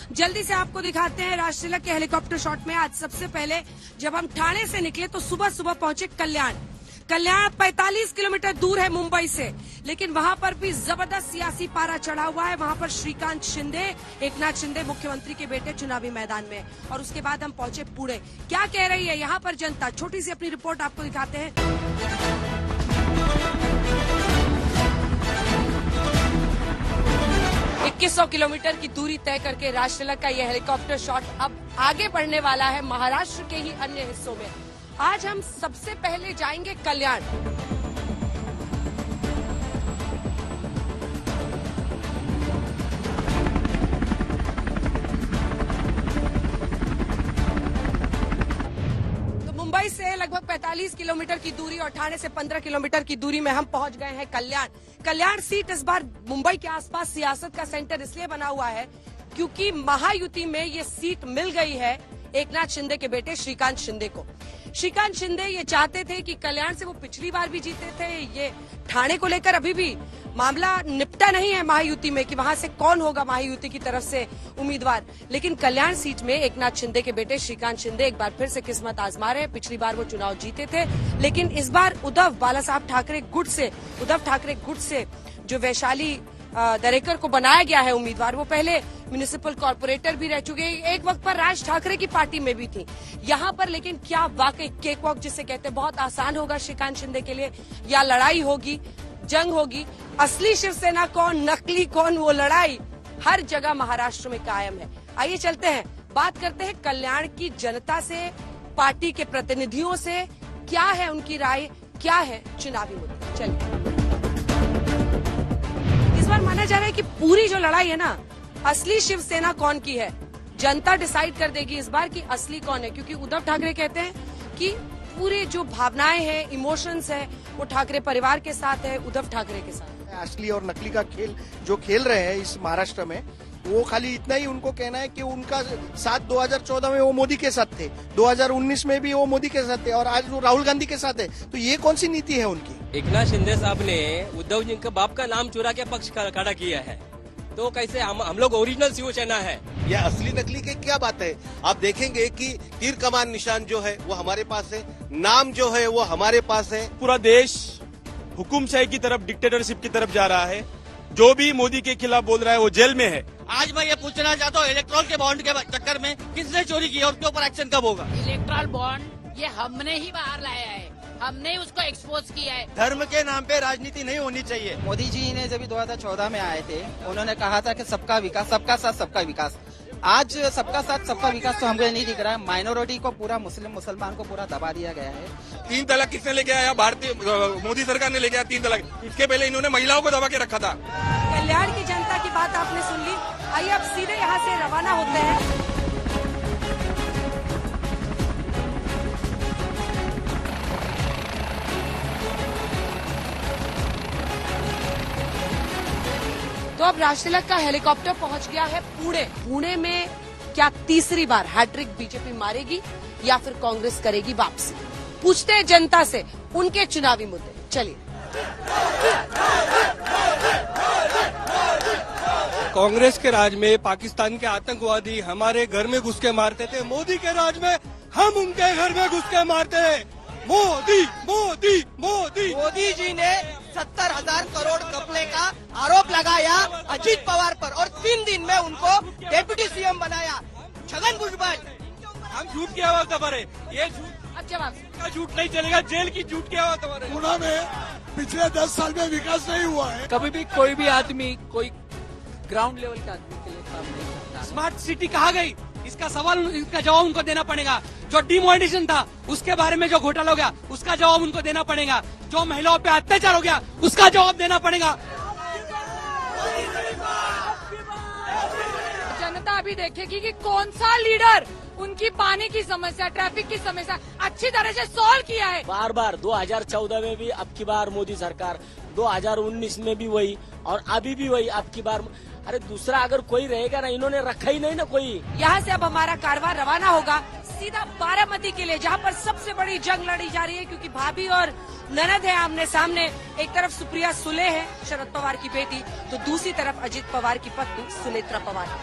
जल्दी से आपको दिखाते हैं राष्ट्रीय के हेलीकॉप्टर शॉट में। आज सबसे पहले जब हम ठाणे से निकले तो सुबह सुबह पहुंचे कल्याण। 45 किलोमीटर दूर है मुंबई से, लेकिन वहां पर भी जबरदस्त सियासी पारा चढ़ा हुआ है। वहां पर श्रीकांत शिंदे, एकनाथ शिंदे मुख्यमंत्री के बेटे चुनावी मैदान में। और उसके बाद हम पहुंचे पुणे। क्या कह रही है यहाँ पर जनता, छोटी सी अपनी रिपोर्ट आपको दिखाते हैं। 2100 किलोमीटर की दूरी तय करके राष्ट्रीय का यह हेलीकॉप्टर शॉट अब आगे बढ़ने वाला है महाराष्ट्र के ही अन्य हिस्सों में। आज हम सबसे पहले जाएंगे कल्याण। तो मुंबई से लगभग 45 किलोमीटर की दूरी और ठाणे से 15 किलोमीटर की दूरी में हम पहुंच गए हैं कल्याण। कल्याण सीट इस बार मुंबई के आसपास सियासत का सेंटर इसलिए बना हुआ है क्योंकि महायुति में ये सीट मिल गई है एकनाथ शिंदे के बेटे श्रीकांत शिंदे को। श्रीकांत शिंदे ये चाहते थे कि कल्याण से वो पिछली बार भी जीते थे। ये ठाणे को लेकर अभी भी मामला निपटा नहीं है महायुति में कि वहां से कौन होगा महायुति की तरफ से उम्मीदवार, लेकिन कल्याण सीट में एकनाथ शिंदे के बेटे श्रीकांत शिंदे एक बार फिर से किस्मत आजमा रहे हैं। पिछली बार वो चुनाव जीते थे, लेकिन इस बार उद्धव ठाकरे गुट से जो वैशाली दरेकर को बनाया गया है उम्मीदवार, वो पहले म्युनिसिपल कॉर्पोरेटर भी रह चुके हैं। एक वक्त पर राज ठाकरे की पार्टी में भी थी। यहाँ पर लेकिन क्या वाकई केक वॉक जिसे कहते हैं बहुत आसान होगा श्रीकांत शिंदे के लिए, या लड़ाई होगी, जंग होगी? असली शिवसेना कौन, नकली कौन, वो लड़ाई हर जगह महाराष्ट्र में कायम है। आइए चलते हैं, बात करते हैं कल्याण की जनता से, पार्टी के प्रतिनिधियों से। क्या है उनकी राय, क्या है चुनावी मुद्दे। चलिए, इस बार माना जा रहा है कि पूरी जो लड़ाई है ना, असली शिवसेना कौन की है, जनता डिसाइड कर देगी इस बार कि असली कौन है। क्योंकि उद्धव ठाकरे कहते हैं कि पूरी जो भावनाएं हैं, इमोशंस है, वो ठाकरे परिवार के साथ है, उद्धव ठाकरे के साथ। असली और नकली का खेल जो खेल रहे हैं इस महाराष्ट्र में, वो खाली इतना ही उनको कहना है कि उनका साथ 2014 में वो मोदी के साथ थे, 2019 में भी वो मोदी के साथ थे, और आज वो राहुल गांधी के साथ है। तो ये कौन सी नीति है उनकी? एकनाथ शिंदे साहब ने उद्धव जी के बाप का नाम चुरा के पक्ष खड़ा किया है, तो कैसे हम लोग ओरिजिनल शिवसेना है। यह असली नकली की क्या बात है? आप देखेंगे कि तीर कमान निशान जो है वो हमारे पास है, नाम जो है वो हमारे पास है। पूरा देश हुकुमशाही की तरफ, डिक्टेटरशिप की तरफ जा रहा है। जो भी मोदी के खिलाफ बोल रहा है वो जेल में है। आज मैं ये पूछना चाहता हूँ, इलेक्ट्रॉल के बॉन्ड के चक्कर में किसने चोरी की है, उसके ऊपर एक्शन कब होगा? इलेक्ट्रल बॉन्ड ये हमने ही बाहर लाया है, हमने ही उसको एक्सपोज किया है। धर्म के नाम पे राजनीति नहीं होनी चाहिए। मोदी जी ने जब 2014 में आए थे, उन्होंने कहा था कि सबका विकास, सबका साथ सबका विकास। आज सबका साथ सबका विकास तो हमको नहीं दिख रहा है। माइनॉरिटी को पूरा, मुसलमान को पूरा दबा दिया गया है। 3 तलाक किसने लेके आया? भारतीय मोदी सरकार ने लेके आया 3 तलाक। इसके पहले इन्होंने महिलाओं को दबा के रखा था। कल्याण की जनता की बात आपने सुन ली। आइए अब सीधे यहाँ से रवाना होते हैं। तो अब राष्ट्रीय का हेलीकॉप्टर पहुंच गया है पुणे। पुणे में क्या तीसरी बार हैट्रिक बीजेपी मारेगी या फिर कांग्रेस करेगी वापसी? पूछते हैं जनता से उनके चुनावी मुद्दे। चलिए, कांग्रेस के राज में पाकिस्तान के आतंकवादी हमारे घर में घुस के मारते थे, मोदी के राज में हम उनके घर में घुस के मारते हैं। मोदी मोदी मोदी। मोदी जी ने 70,000 करोड़ घपले का आरोप लगाया अजीत पवार पर, और 3 दिन में उनको डेप्यूटी सीएम बनाया। छगन भुजबल, हम झूठ की आवाज दबा रहे, ये झूठ अब जवाब का झूठ नहीं चलेगा, जेल की झूठ की आवाज दबा रहे। पुणे में पिछले 10 साल में विकास नहीं हुआ है। कभी भी कोई भी आदमी, कोई ग्राउंड लेवल के आदमी के लिए काम नहीं करता। स्मार्ट सिटी कहाँ गई? इसका सवाल, इसका जवाब उनको देना पड़ेगा। जो डिमोनेटाइजेशन था उसके बारे में जो घोटाला हो गया, उसका जवाब उनको देना पड़ेगा। जो महिलाओं पे अत्याचार हो गया, उसका जवाब देना पड़ेगा। जनता अभी देखेगी कि कौन सा लीडर उनकी पानी की समस्या, ट्रैफिक की समस्या अच्छी तरह से सॉल्व किया है। बार बार 2014 में भी, अब की बार मोदी सरकार, 2019 में भी वही, और अभी भी वही, अब की बार। अरे दूसरा अगर कोई रहेगा ना, इन्होंने रखा ही नहीं ना कोई। यहाँ से अब हमारा कारवां रवाना होगा सीधा बारामती के लिए, जहाँ पर सबसे बड़ी जंग लड़ी जा रही है। क्योंकि भाभी और ननद है आमने सामने। एक तरफ सुप्रिया सुले है, शरद पवार की बेटी, तो दूसरी तरफ अजित पवार की पत्नी सुनेत्रा पवार।